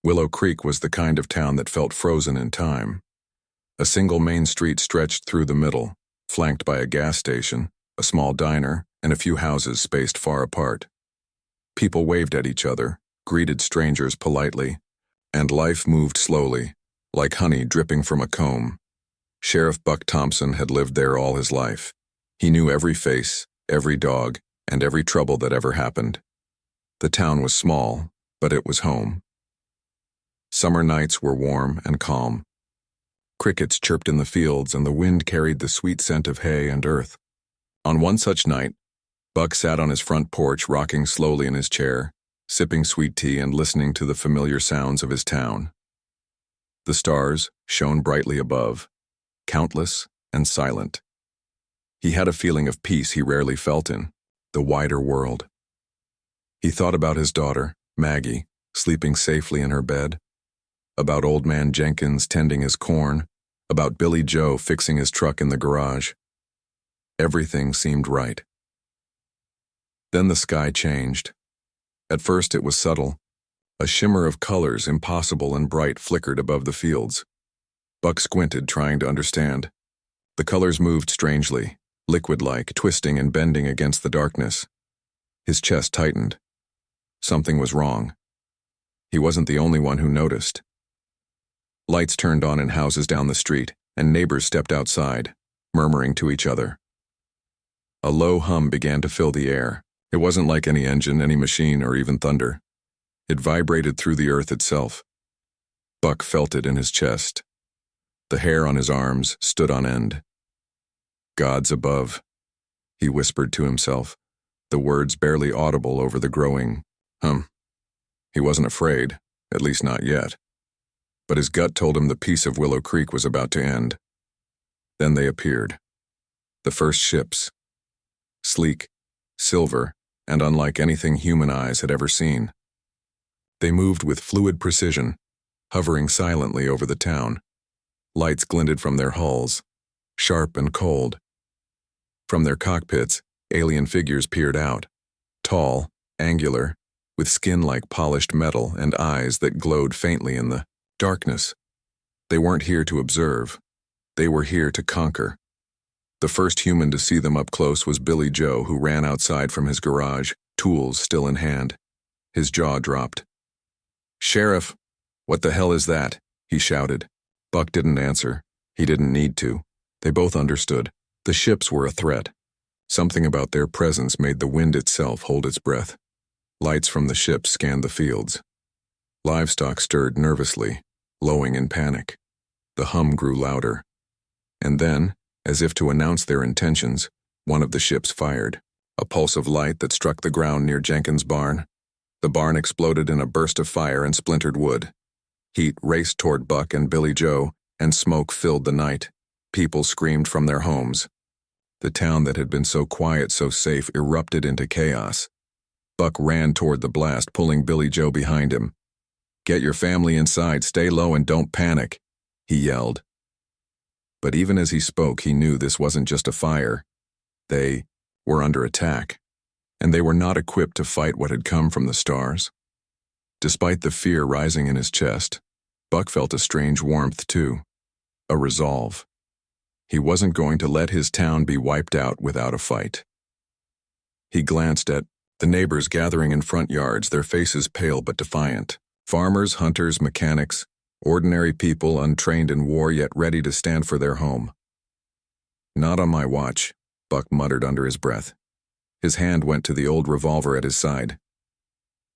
Willow Creek was the kind of town that felt frozen in time. A single main street stretched through the middle, flanked by a gas station, a small diner, and a few houses spaced far apart. People waved at each other, greeted strangers politely, and life moved slowly, like honey dripping from a comb. Sheriff Buck Thompson had lived there all his life. He knew every face, every dog, and every trouble that ever happened. The town was small, but it was home. Summer nights were warm and calm. Crickets chirped in the fields and the wind carried the sweet scent of hay and earth. On one such night, Buck sat on his front porch rocking slowly in his chair, sipping sweet tea and listening to the familiar sounds of his town. The stars shone brightly above, countless and silent. He had a feeling of peace he rarely felt in the wider world. He thought about his daughter, Maggie, sleeping safely in her bed, about Old Man Jenkins tending his corn, about Billy Joe fixing his truck in the garage. Everything seemed right. Then the sky changed. At first it was subtle. A shimmer of colors, impossible and bright, flickered above the fields. Buck squinted, trying to understand. The colors moved strangely, liquid-like, twisting and bending against the darkness. His chest tightened. Something was wrong. He wasn't the only one who noticed. Lights turned on in houses down the street, and neighbors stepped outside, murmuring to each other. A low hum began to fill the air. It wasn't like any engine, any machine, or even thunder. It vibrated through the earth itself. Buck felt it in his chest. The hair on his arms stood on end. "Gods above," he whispered to himself, the words barely audible over the growing hum. He wasn't afraid, at least not yet. But his gut told him the peace of Willow Creek was about to end. Then they appeared. The first ships. Sleek, silver, and unlike anything human eyes had ever seen. They moved with fluid precision, hovering silently over the town. Lights glinted from their hulls, sharp and cold. From their cockpits, alien figures peered out, tall, angular, with skin like polished metal and eyes that glowed faintly in the darkness. They weren't here to observe. They were here to conquer. The first human to see them up close was Billy Joe, who ran outside from his garage, tools still in hand. His jaw dropped. "Sheriff, what the hell is that?" he shouted. Buck didn't answer. He didn't need to. They both understood. The ships were a threat. Something about their presence made the wind itself hold its breath. Lights from the ships scanned the fields. Livestock stirred nervously, lowing in panic. The hum grew louder. And then, as if to announce their intentions, one of the ships fired. A pulse of light that struck the ground near Jenkins' barn. The barn exploded in a burst of fire and splintered wood. Heat raced toward Buck and Billy Joe, and smoke filled the night. People screamed from their homes. The town that had been so quiet, so safe, erupted into chaos. Buck ran toward the blast, pulling Billy Joe behind him. "Get your family inside, stay low and don't panic," he yelled. But even as he spoke, he knew this wasn't just a fire. They were under attack, and they were not equipped to fight what had come from the stars. Despite the fear rising in his chest, Buck felt a strange warmth too, a resolve. He wasn't going to let his town be wiped out without a fight. He glanced at the neighbors gathering in front yards, their faces pale but defiant. Farmers, hunters, mechanics, ordinary people untrained in war yet ready to stand for their home. "Not on my watch," Buck muttered under his breath. His hand went to the old revolver at his side.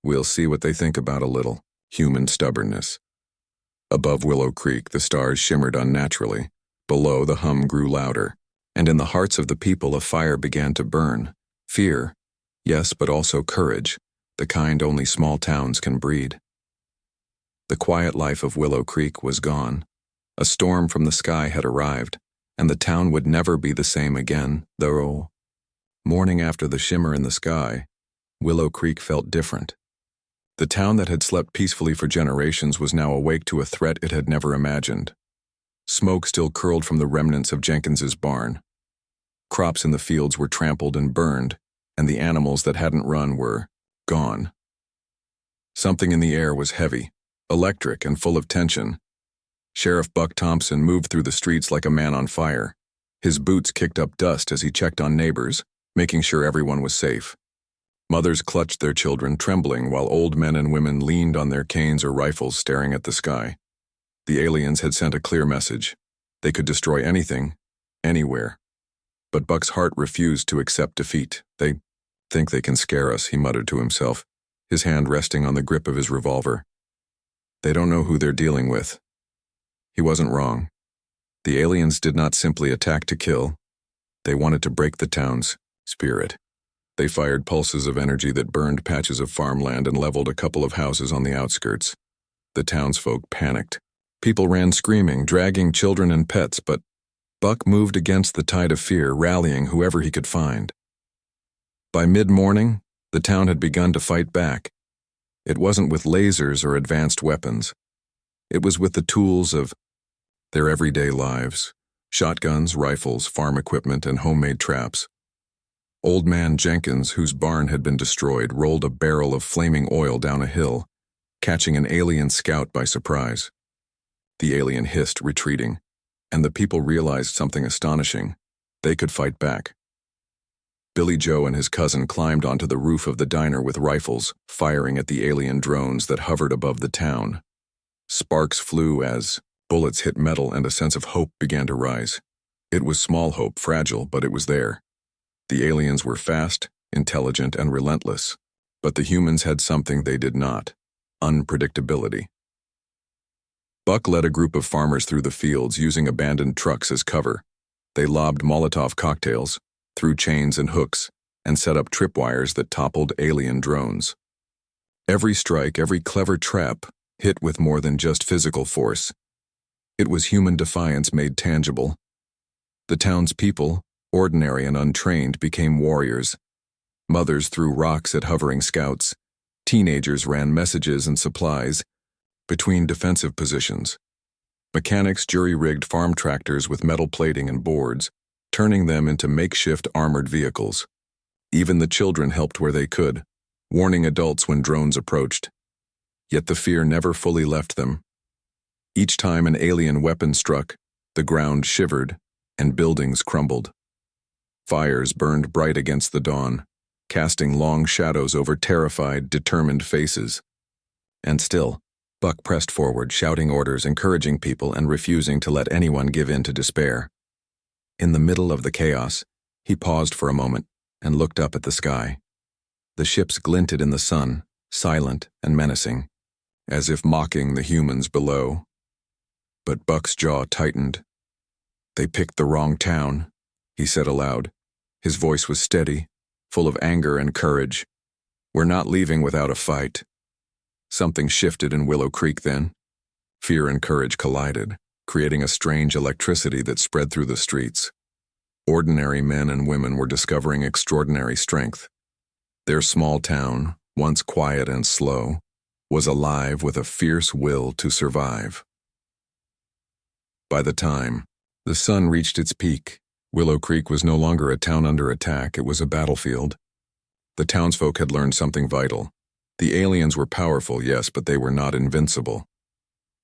"We'll see what they think about a little human stubbornness." Above Willow Creek, the stars shimmered unnaturally. Below, the hum grew louder, and in the hearts of the people a fire began to burn. Fear, yes, but also courage, the kind only small towns can breed. The quiet life of Willow Creek was gone. A storm from the sky had arrived, and the town would never be the same again, though. Morning after the shimmer in the sky, Willow Creek felt different. The town that had slept peacefully for generations was now awake to a threat it had never imagined. Smoke still curled from the remnants of Jenkins's barn. Crops in the fields were trampled and burned, and the animals that hadn't run were gone. Something in the air was heavy, electric and full of tension. Sheriff Buck Thompson moved through the streets like a man on fire. His boots kicked up dust as he checked on neighbors, making sure everyone was safe. Mothers clutched their children, trembling, while old men and women leaned on their canes or rifles, staring at the sky. The aliens had sent a clear message. They could destroy anything, anywhere. But Buck's heart refused to accept defeat. They think they can scare us, he muttered to himself, his hand resting on the grip of his revolver. They don't know who they're dealing with. He wasn't wrong. The aliens did not simply attack to kill. They wanted to break the town's spirit. They fired pulses of energy that burned patches of farmland and leveled a couple of houses on the outskirts. The townsfolk panicked. People ran screaming, dragging children and pets, but Buck moved against the tide of fear, rallying whoever he could find. By mid-morning, the town had begun to fight back. It wasn't with lasers or advanced weapons. It was with the tools of their everyday lives: shotguns, rifles, farm equipment, and homemade traps. Old Man Jenkins, whose barn had been destroyed, rolled a barrel of flaming oil down a hill, catching an alien scout by surprise. The alien hissed, retreating, and the people realized something astonishing. They could fight back. Billy Joe and his cousin climbed onto the roof of the diner with rifles, firing at the alien drones that hovered above the town. Sparks flew as bullets hit metal, and a sense of hope began to rise. It was small hope, fragile, but it was there. The aliens were fast, intelligent, and relentless, but the humans had something they did not: unpredictability. Buck led a group of farmers through the fields, using abandoned trucks as cover. They lobbed Molotov cocktails, threw chains and hooks, and set up tripwires that toppled alien drones. Every strike, every clever trap, hit with more than just physical force. It was human defiance made tangible. The townspeople, ordinary and untrained, became warriors. Mothers threw rocks at hovering scouts. Teenagers ran messages and supplies between defensive positions. Mechanics jury-rigged farm tractors with metal plating and boards, turning them into makeshift armored vehicles. Even the children helped where they could, warning adults when drones approached. Yet the fear never fully left them. Each time an alien weapon struck, the ground shivered and buildings crumbled. Fires burned bright against the dawn, casting long shadows over terrified, determined faces. And still, Buck pressed forward, shouting orders, encouraging people, and refusing to let anyone give in to despair. In the middle of the chaos, he paused for a moment and looked up at the sky. The ships glinted in the sun, silent and menacing, as if mocking the humans below. But Buck's jaw tightened. "They picked the wrong town," he said aloud. His voice was steady, full of anger and courage. "We're not leaving without a fight." Something shifted in Willow Creek then. Fear and courage collided, creating a strange electricity that spread through the streets. Ordinary men and women were discovering extraordinary strength. Their small town, once quiet and slow, was alive with a fierce will to survive. By the time the sun reached its peak, Willow Creek was no longer a town under attack, it was a battlefield. The townsfolk had learned something vital. The aliens were powerful, yes, but they were not invincible.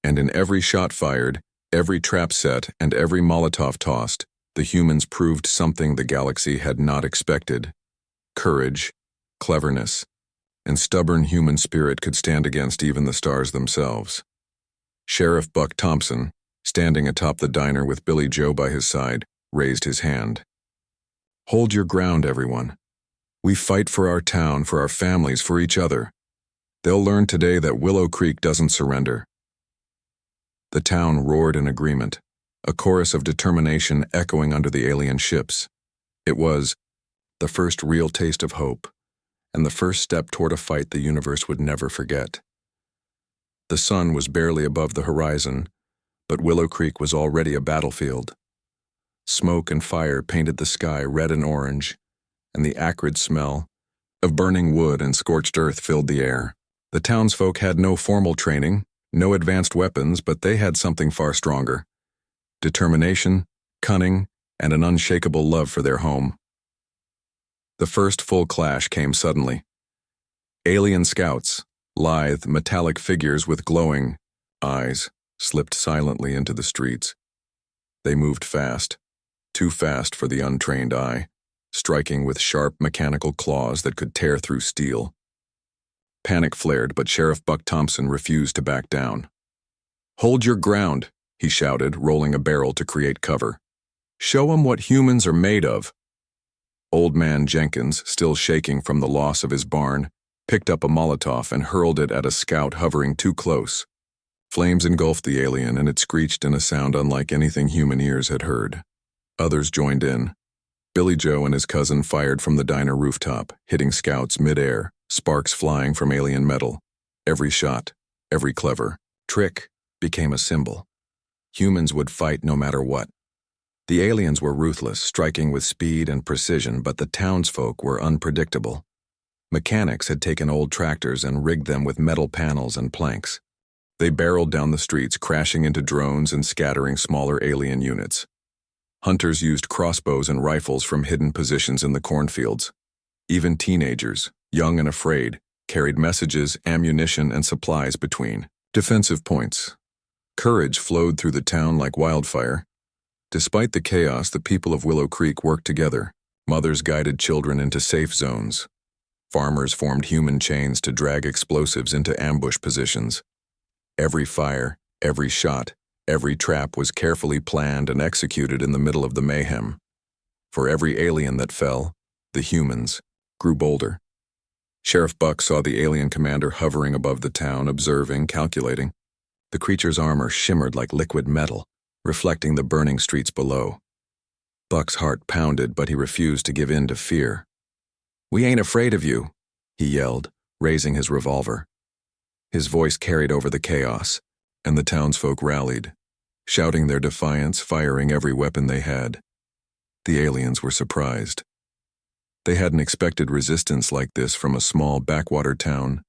And in every shot fired, every trap set, and every Molotov tossed, the humans proved something the galaxy had not expected. Courage, cleverness, and stubborn human spirit could stand against even the stars themselves. Sheriff Buck Thompson, standing atop the diner with Billy Joe by his side, raised his hand. "Hold your ground, everyone. We fight for our town, for our families, for each other. They'll learn today that Willow Creek doesn't surrender." The town roared in agreement, a chorus of determination echoing under the alien ships. It was the first real taste of hope, and the first step toward a fight the universe would never forget. The sun was barely above the horizon, but Willow Creek was already a battlefield. Smoke and fire painted the sky red and orange, and the acrid smell of burning wood and scorched earth filled the air. The townsfolk had no formal training, no advanced weapons, but they had something far stronger: determination, cunning, and an unshakable love for their home. The first full clash came suddenly. Alien scouts, lithe, metallic figures with glowing, eyes, slipped silently into the streets. They moved fast, too fast for the untrained eye, striking with sharp mechanical claws that could tear through steel. Panic flared, but Sheriff Buck Thompson refused to back down. "Hold your ground," he shouted, rolling a barrel to create cover. "Show 'em what humans are made of." Old Man Jenkins, still shaking from the loss of his barn, picked up a Molotov and hurled it at a scout hovering too close. Flames engulfed the alien, and it screeched in a sound unlike anything human ears had heard. Others joined in. Billy Joe and his cousin fired from the diner rooftop, hitting scouts mid-air, sparks flying from alien metal. Every shot, every clever trick became a symbol. Humans would fight no matter what. The aliens were ruthless, striking with speed and precision, but the townsfolk were unpredictable. Mechanics had taken old tractors and rigged them with metal panels and planks. They barreled down the streets, crashing into drones and scattering smaller alien units. Hunters used crossbows and rifles from hidden positions in the cornfields. Even teenagers, young and afraid, carried messages, ammunition, and supplies between defensive points. Courage flowed through the town like wildfire. Despite the chaos, the people of Willow Creek worked together. Mothers guided children into safe zones. Farmers formed human chains to drag explosives into ambush positions. Every fire, every shot, every trap was carefully planned and executed in the middle of the mayhem. For every alien that fell, the humans grew bolder. Sheriff Buck saw the alien commander hovering above the town, observing, calculating. The creature's armor shimmered like liquid metal, reflecting the burning streets below. Buck's heart pounded, but he refused to give in to fear. "We ain't afraid of you," he yelled, raising his revolver. His voice carried over the chaos, and the townsfolk rallied, shouting their defiance, firing every weapon they had. The aliens were surprised. They hadn't expected resistance like this from a small backwater town.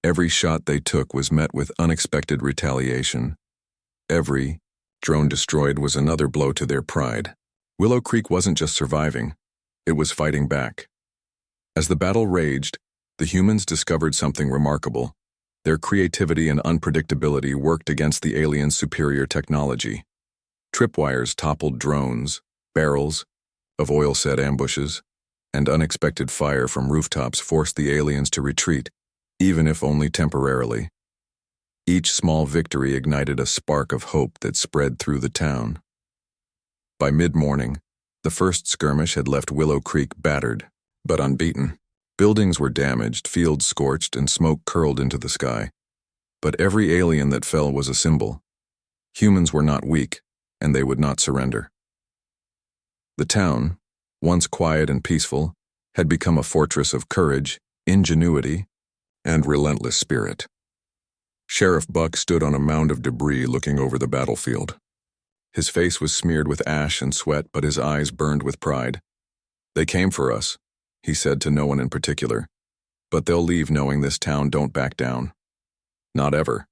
Every shot they took was met with unexpected retaliation. Every drone destroyed was another blow to their pride. Willow Creek wasn't just surviving, it was fighting back. As the battle raged, the humans discovered something remarkable. Their creativity and unpredictability worked against the aliens' superior technology. Tripwires toppled drones, barrels of oil-set ambushes, and unexpected fire from rooftops forced the aliens to retreat, even if only temporarily. Each small victory ignited a spark of hope that spread through the town. By mid-morning, the first skirmish had left Willow Creek battered, but unbeaten. Buildings were damaged, fields scorched, and smoke curled into the sky. But every alien that fell was a symbol. Humans were not weak, and they would not surrender. The town, once quiet and peaceful, had become a fortress of courage, ingenuity, and relentless spirit. Sheriff Buck stood on a mound of debris looking over the battlefield. His face was smeared with ash and sweat, but his eyes burned with pride. "They came for us," he said to no one in particular, "but they'll leave knowing this town don't back down. Not ever."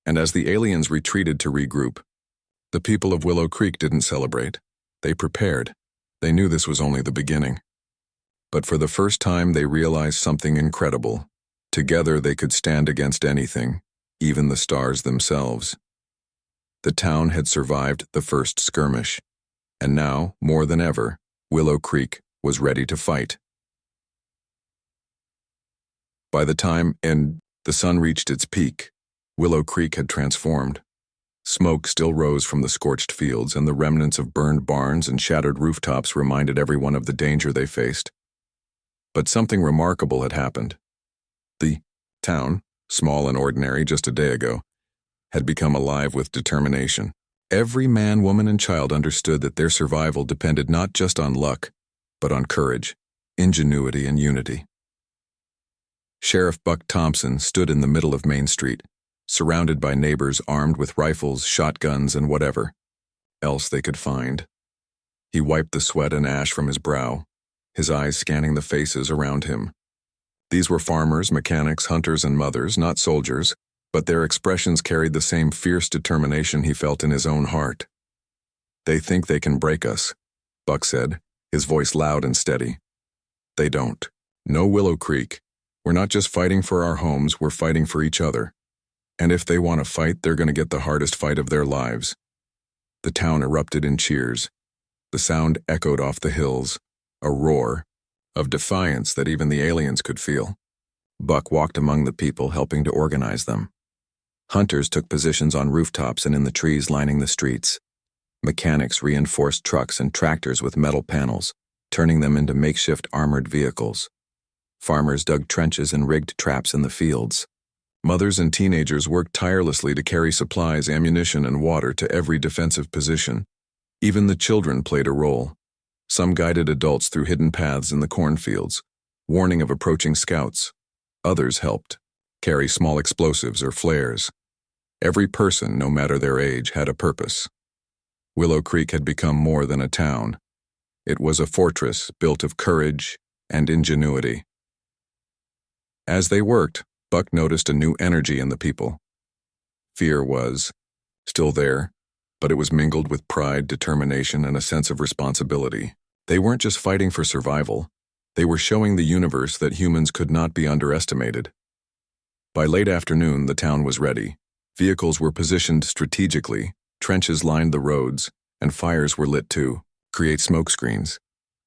And as the aliens retreated to regroup, the people of Willow Creek didn't celebrate. They prepared. They knew this was only the beginning. But for the first time, they realized something incredible. Together, they could stand against anything, even the stars themselves. The town had survived the first skirmish, and now, more than ever, Willow Creek was ready to fight. By the time the sun reached its peak, Willow Creek had transformed. Smoke still rose from the scorched fields, and the remnants of burned barns and shattered rooftops reminded everyone of the danger they faced. But something remarkable had happened. The town, small and ordinary just a day ago, had become alive with determination. Every man, woman, and child understood that their survival depended not just on luck, but on courage, ingenuity, and unity. Sheriff Buck Thompson stood in the middle of Main Street, surrounded by neighbors armed with rifles, shotguns, and whatever else they could find. He wiped the sweat and ash from his brow, his eyes scanning the faces around him. These were farmers, mechanics, hunters, and mothers, not soldiers, but their expressions carried the same fierce determination he felt in his own heart. "They think they can break us," Buck said, his voice loud and steady. "They don't. No, Willow Creek. We're not just fighting for our homes, we're fighting for each other. And if they want to fight, they're going to get the hardest fight of their lives. The town erupted in cheers. The sound echoed off the hills, a roar of defiance that even the aliens could feel. Buck walked among the people, helping to organize them. Hunters took positions on rooftops and in the trees lining the streets. Mechanics reinforced trucks and tractors with metal panels, turning them into makeshift armored vehicles. Farmers dug trenches and rigged traps in the fields. Mothers and teenagers worked tirelessly to carry supplies, ammunition, and water to every defensive position. Even the children played a role. Some guided adults through hidden paths in the cornfields, warning of approaching scouts. Others helped carry small explosives or flares. Every person, no matter their age, had a purpose. Willow Creek had become more than a town. It was a fortress built of courage and ingenuity. As they worked, Buck noticed a new energy in the people. Fear was still there, but it was mingled with pride, determination, and a sense of responsibility. They weren't just fighting for survival. They were showing the universe that humans could not be underestimated. By late afternoon, the town was ready. Vehicles were positioned strategically, trenches lined the roads, and fires were lit to create smoke screens.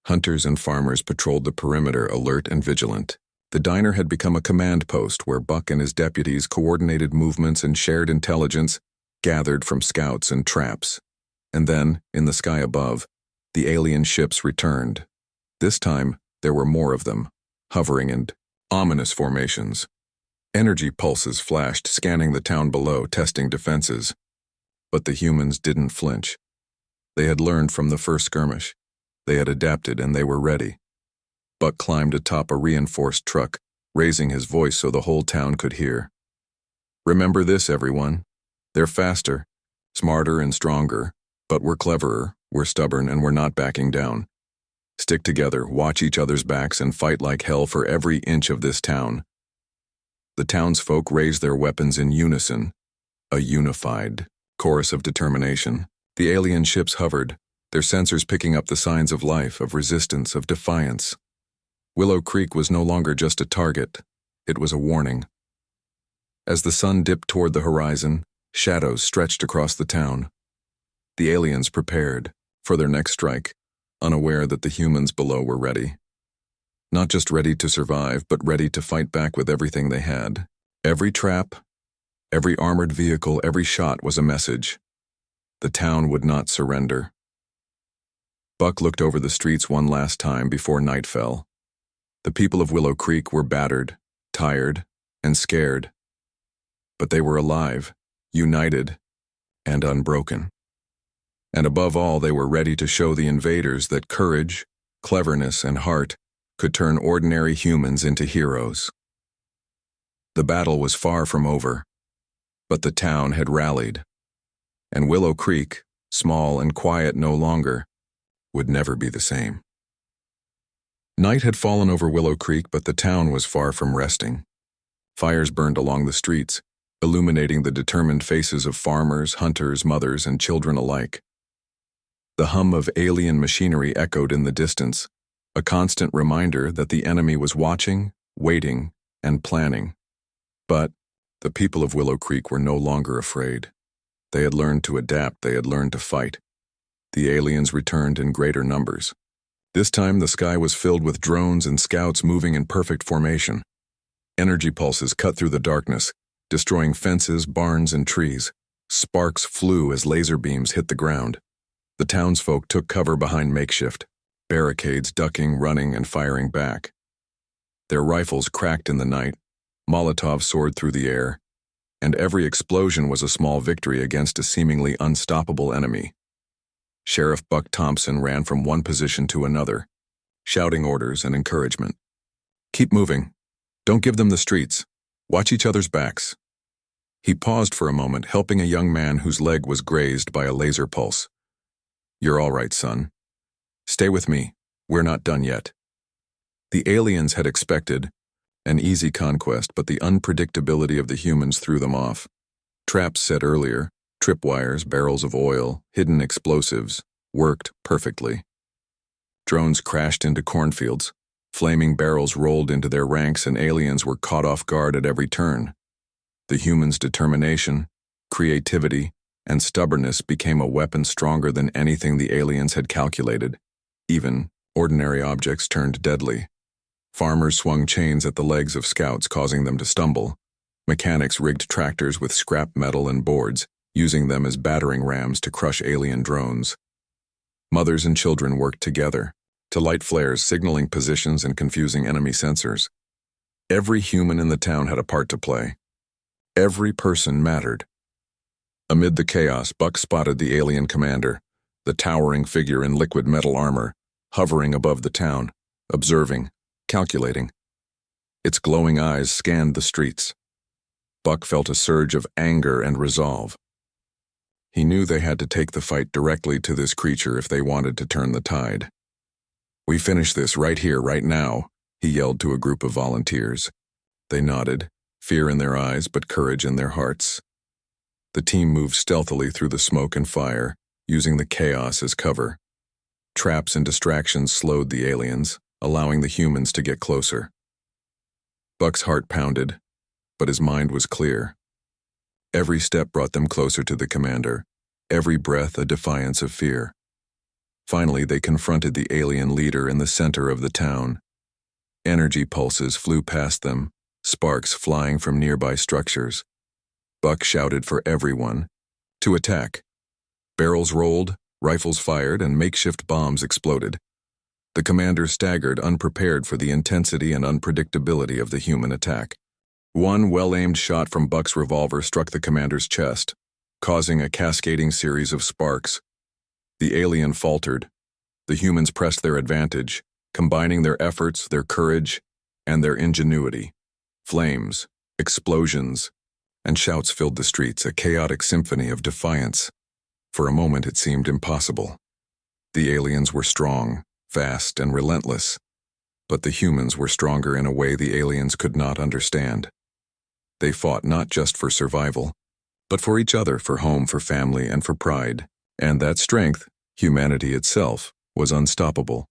Hunters and farmers patrolled the perimeter, alert and vigilant. The diner had become a command post where Buck and his deputies coordinated movements and shared intelligence gathered from scouts and traps. And then, in the sky above, the alien ships returned. This time, there were more of them, hovering in ominous formations. Energy pulses flashed, scanning the town below, testing defenses. But the humans didn't flinch. They had learned from the first skirmish. They had adapted and they were ready. Buck climbed atop a reinforced truck, raising his voice so the whole town could hear. Remember this, everyone. They're faster, smarter and stronger, but we're cleverer, we're stubborn, and we're not backing down. Stick together, watch each other's backs, and fight like hell for every inch of this town. The townsfolk raised their weapons in unison, a unified chorus of determination. The alien ships hovered, their sensors picking up the signs of life, of resistance, of defiance. Willow Creek was no longer just a target, it was a warning. As the sun dipped toward the horizon, shadows stretched across the town. The aliens prepared for their next strike, unaware that the humans below were ready. Not just ready to survive, but ready to fight back with everything they had. Every trap, every armored vehicle, every shot was a message. The town would not surrender. Buck looked over the streets one last time before night fell. The people of Willow Creek were battered, tired, and scared. But they were alive, united, and unbroken. And above all, they were ready to show the invaders that courage, cleverness, and heart could turn ordinary humans into heroes. The battle was far from over, but the town had rallied. And Willow Creek, small and quiet no longer, would never be the same. Night had fallen over Willow Creek, but the town was far from resting. Fires burned along the streets, illuminating the determined faces of farmers, hunters, mothers, and children alike. The hum of alien machinery echoed in the distance, a constant reminder that the enemy was watching, waiting, and planning. But the people of Willow Creek were no longer afraid. They had learned to adapt, they had learned to fight. The aliens returned in greater numbers. This time the sky was filled with drones and scouts moving in perfect formation. Energy pulses cut through the darkness, destroying fences, barns, and trees. Sparks flew as laser beams hit the ground. The townsfolk took cover behind makeshift barricades, ducking, running, and firing back. Their rifles cracked in the night, Molotovs soared through the air, and every explosion was a small victory against a seemingly unstoppable enemy. Sheriff Buck Thompson ran from one position to another, shouting orders and encouragement. Keep moving. Don't give them the streets. Watch each other's backs. He paused for a moment, helping a young man whose leg was grazed by a laser pulse. You're all right, son. Stay with me. We're not done yet. The aliens had expected an easy conquest, but the unpredictability of the humans threw them off. Traps set earlier, tripwires, barrels of oil, hidden explosives, worked perfectly. Drones crashed into cornfields, flaming barrels rolled into their ranks, and aliens were caught off guard at every turn. The humans' determination, creativity, and stubbornness became a weapon stronger than anything the aliens had calculated. Even ordinary objects turned deadly. Farmers swung chains at the legs of scouts, causing them to stumble. Mechanics rigged tractors with scrap metal and boards, using them as battering rams to crush alien drones. Mothers and children worked together to light flares, signaling positions and confusing enemy sensors. Every human in the town had a part to play. Every person mattered. Amid the chaos, Buck spotted the alien commander, the towering figure in liquid metal armor, hovering above the town, observing, calculating. Its glowing eyes scanned the streets. Buck felt a surge of anger and resolve. He knew they had to take the fight directly to this creature if they wanted to turn the tide. "We finish this right here, right now," he yelled to a group of volunteers. They nodded, fear in their eyes but courage in their hearts. The team moved stealthily through the smoke and fire, using the chaos as cover. Traps and distractions slowed the aliens, allowing the humans to get closer. Buck's heart pounded, but his mind was clear. Every step brought them closer to the commander, every breath a defiance of fear. Finally, they confronted the alien leader in the center of the town. Energy pulses flew past them, sparks flying from nearby structures. Buck shouted for everyone to attack. Barrels rolled, rifles fired, and makeshift bombs exploded. The commander staggered, unprepared for the intensity and unpredictability of the human attack. One well-aimed shot from Buck's revolver struck the commander's chest, causing a cascading series of sparks. The alien faltered. The humans pressed their advantage, combining their efforts, their courage, and their ingenuity. Flames, explosions, and shouts filled the streets, a chaotic symphony of defiance. For a moment it seemed impossible. The aliens were strong, fast, and relentless, but the humans were stronger in a way the aliens could not understand. They fought not just for survival, but for each other, for home, for family, and for pride. And that strength, humanity itself, was unstoppable.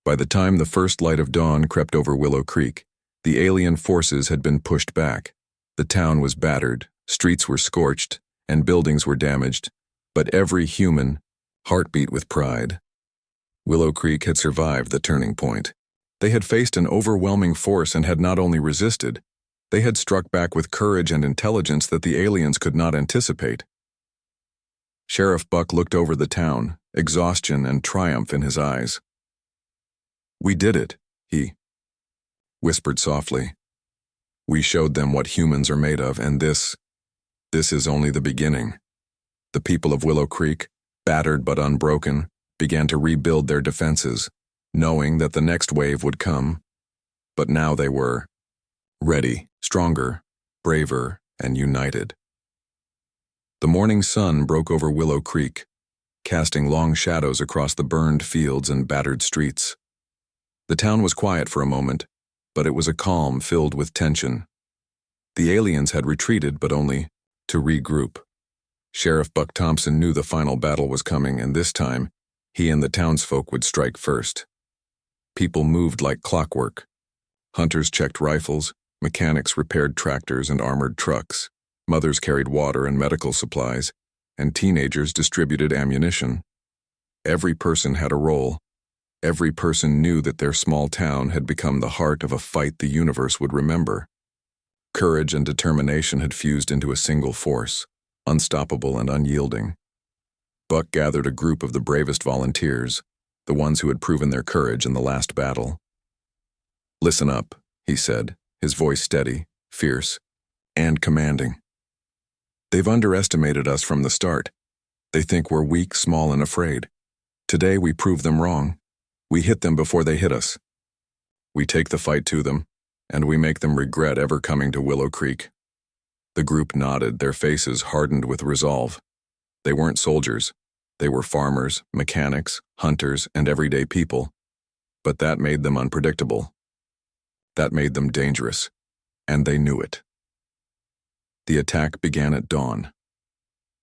By the time the first light of dawn crept over Willow Creek, the alien forces had been pushed back. The town was battered, streets were scorched, and buildings were damaged, but every human heart beat with pride. Willow Creek had survived the turning point. They had faced an overwhelming force and had not only resisted, they had struck back with courage and intelligence that the aliens could not anticipate. Sheriff Buck looked over the town, exhaustion and triumph in his eyes. "We did it," he whispered softly. "We showed them what humans are made of, and this is only the beginning." The people of Willow Creek, battered but unbroken, began to rebuild their defenses, knowing that the next wave would come. But now they were ready, stronger, braver, and united. The morning sun broke over Willow Creek, casting long shadows across the burned fields and battered streets. The town was quiet for a moment, but it was a calm filled with tension. The aliens had retreated, but only to regroup. Sheriff Buck Thompson knew the final battle was coming, and this time, he and the townsfolk would strike first. People moved like clockwork. Hunters checked rifles, mechanics repaired tractors and armored trucks, mothers carried water and medical supplies, and teenagers distributed ammunition. Every person had a role. Every person knew that their small town had become the heart of a fight the universe would remember. Courage and determination had fused into a single force, unstoppable and unyielding. Buck gathered a group of the bravest volunteers, the ones who had proven their courage in the last battle. "Listen up," he said, his voice steady, fierce, and commanding. "They've underestimated us from the start. They think we're weak, small, and afraid. Today we prove them wrong. We hit them before they hit us. We take the fight to them, and we make them regret ever coming to Willow Creek." The group nodded, their faces hardened with resolve. They weren't soldiers. They were farmers, mechanics, hunters, and everyday people. But that made them unpredictable. That made them dangerous, and they knew it. The attack began at dawn.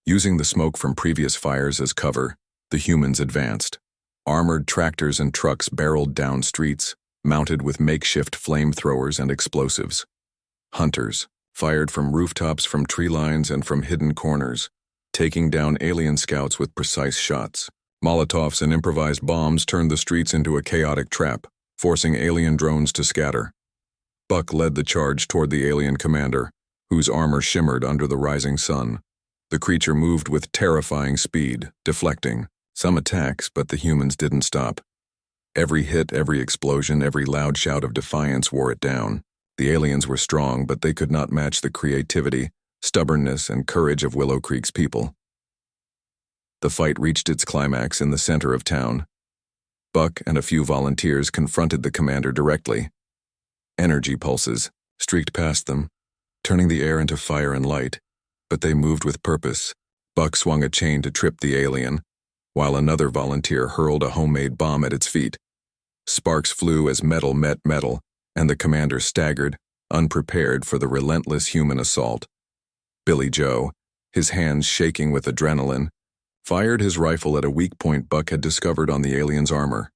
Using the smoke from previous fires as cover, the humans advanced. Armored tractors and trucks barreled down streets, mounted with makeshift flamethrowers and explosives. Hunters, fired from rooftops, from tree lines, and from hidden corners, taking down alien scouts with precise shots. Molotovs and improvised bombs turned the streets into a chaotic trap, forcing alien drones to scatter. Buck led the charge toward the alien commander, whose armor shimmered under the rising sun. The creature moved with terrifying speed, deflecting some attacks, but the humans didn't stop. Every hit, every explosion, every loud shout of defiance wore it down. The aliens were strong, but they could not match the creativity, stubbornness, and courage of Willow Creek's people. The fight reached its climax in the center of town. Buck and a few volunteers confronted the commander directly. Energy pulses streaked past them, turning the air into fire and light, but they moved with purpose. Buck swung a chain to trip the alien, while another volunteer hurled a homemade bomb at its feet. Sparks flew as metal met metal, and the commander staggered, unprepared for the relentless human assault. Billy Joe, his hands shaking with adrenaline, fired his rifle at a weak point Buck had discovered on the alien's armor.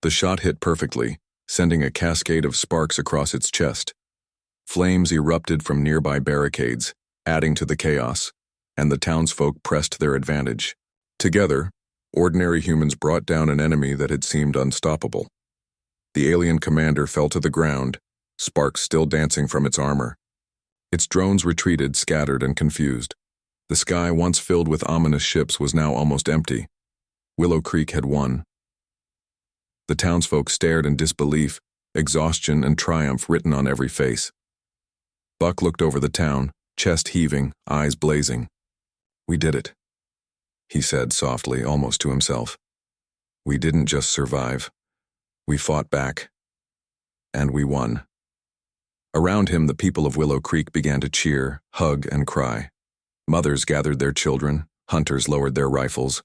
The shot hit perfectly, sending a cascade of sparks across its chest. Flames erupted from nearby barricades, adding to the chaos, and the townsfolk pressed their advantage. Together, ordinary humans brought down an enemy that had seemed unstoppable. The alien commander fell to the ground, sparks still dancing from its armor. Its drones retreated, scattered and confused. The sky, once filled with ominous ships, was now almost empty. Willow Creek had won. The townsfolk stared in disbelief, exhaustion and triumph written on every face. Buck looked over the town, chest heaving, eyes blazing. "We did it," he said softly, almost to himself. "We didn't just survive. We fought back. And we won." Around him, the people of Willow Creek began to cheer, hug, and cry. Mothers gathered their children, hunters lowered their rifles,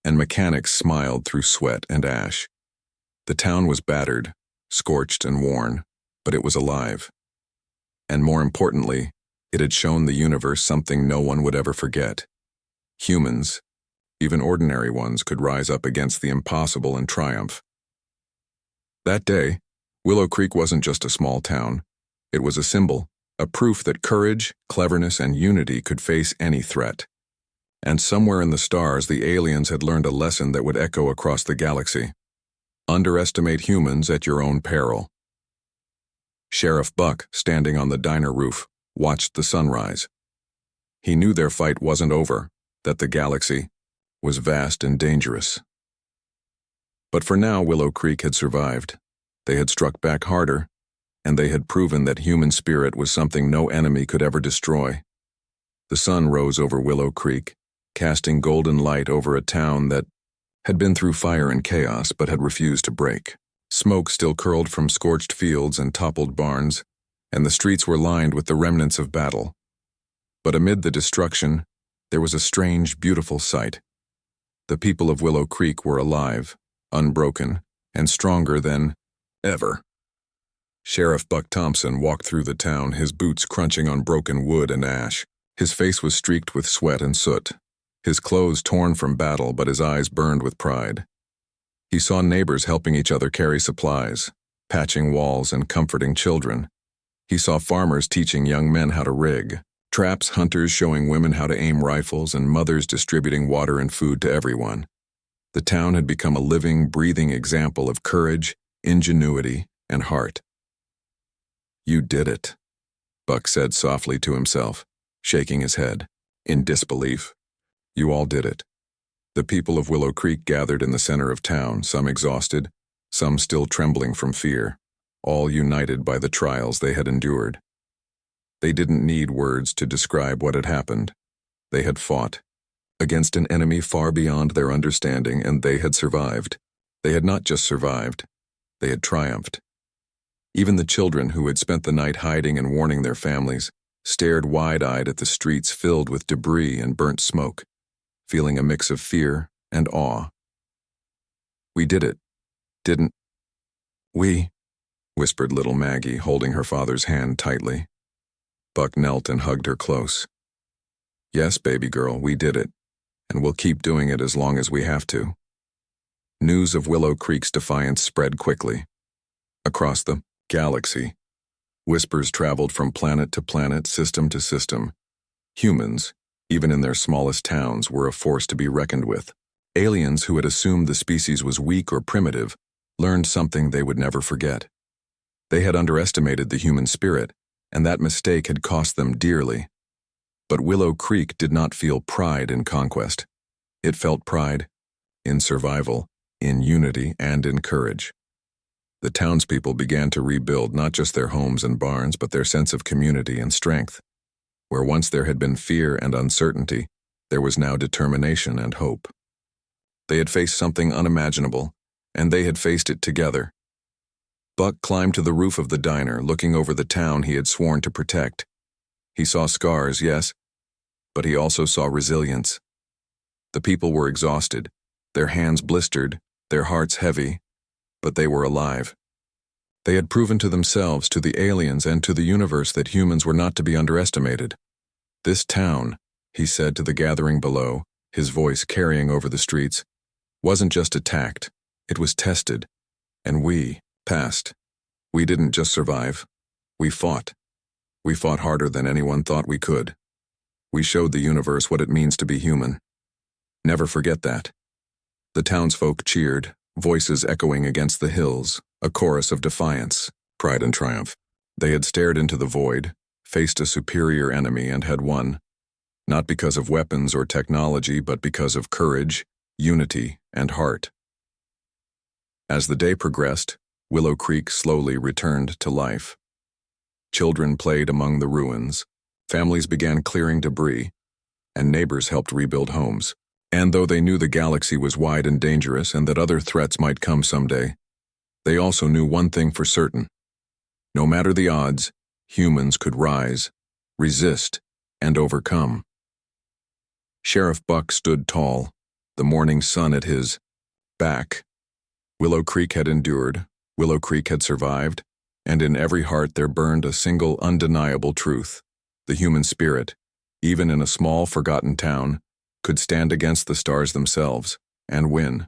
and mechanics smiled through sweat and ash. The town was battered, scorched and worn, but it was alive. And more importantly, it had shown the universe something no one would ever forget. Humans, even ordinary ones, could rise up against the impossible and triumph. That day, Willow Creek wasn't just a small town. It was a symbol, a proof that courage, cleverness, and unity could face any threat. And somewhere in the stars, the aliens had learned a lesson that would echo across the galaxy. Underestimate humans at your own peril. Sheriff Buck, standing on the diner roof, watched the sunrise. He knew their fight wasn't over, that the galaxy was vast and dangerous. But for now, Willow Creek had survived. They had struck back harder, and they had proven that human spirit was something no enemy could ever destroy. The sun rose over Willow Creek, casting golden light over a town that had been through fire and chaos but had refused to break. Smoke still curled from scorched fields and toppled barns, and the streets were lined with the remnants of battle. But amid the destruction, there was a strange, beautiful sight. The people of Willow Creek were alive, unbroken, and stronger than ever. Sheriff Buck Thompson walked through the town, his boots crunching on broken wood and ash. His face was streaked with sweat and soot, his clothes torn from battle, but his eyes burned with pride. He saw neighbors helping each other carry supplies, patching walls and comforting children. He saw farmers teaching young men how to rig, traps, hunters showing women how to aim rifles, and mothers distributing water and food to everyone. The town had become a living, breathing example of courage, ingenuity, and heart. "You did it," Buck said softly to himself, shaking his head, in disbelief. "You all did it." The people of Willow Creek gathered in the center of town, some exhausted, some still trembling from fear, all united by the trials they had endured. They didn't need words to describe what had happened. They had fought against an enemy far beyond their understanding, and they had survived. They had not just survived, they had triumphed. Even the children, who had spent the night hiding and warning their families, stared wide-eyed at the streets filled with debris and burnt smoke, feeling a mix of fear and awe. "We did it, didn't we?" whispered little Maggie, holding her father's hand tightly. Buck knelt and hugged her close. "Yes, baby girl, we did it, and we'll keep doing it as long as we have to." News of Willow Creek's defiance spread quickly. Across the galaxy, Whispers traveled from planet to planet, system to system. Humans, even in their smallest towns, were a force to be reckoned with. Aliens who had assumed the species was weak or primitive learned something they would never forget. They had underestimated the human spirit, and that mistake had cost them dearly. But Willow Creek did not feel pride in conquest. It felt pride in survival, in unity, and in courage. The townspeople began to rebuild not just their homes and barns, but their sense of community and strength. Where once there had been fear and uncertainty, there was now determination and hope. They had faced something unimaginable, and they had faced it together. Buck climbed to the roof of the diner, looking over the town he had sworn to protect. He saw scars, yes, but he also saw resilience. The people were exhausted, their hands blistered, their hearts heavy, but they were alive. They had proven to themselves, to the aliens, and to the universe that humans were not to be underestimated. This town, he said to the gathering below, his voice carrying over the streets, wasn't just attacked, it was tested. And we passed. We didn't just survive. We fought. We fought harder than anyone thought we could. We showed the universe what it means to be human. Never forget that. The townsfolk cheered, voices echoing against the hills, a chorus of defiance, pride and triumph. They had stared into the void, faced a superior enemy, and had won, not because of weapons or technology, but because of courage, unity, and heart. As the day progressed, Willow Creek slowly returned to life. Children played among the ruins, families began clearing debris, and neighbors helped rebuild homes. And though they knew the galaxy was wide and dangerous and that other threats might come someday, they also knew one thing for certain. No matter the odds, humans could rise, resist, and overcome. Sheriff Buck stood tall, the morning sun at his back. Willow Creek had endured, Willow Creek had survived, and in every heart there burned a single undeniable truth. The human spirit, even in a small, forgotten town, could stand against the stars themselves and win.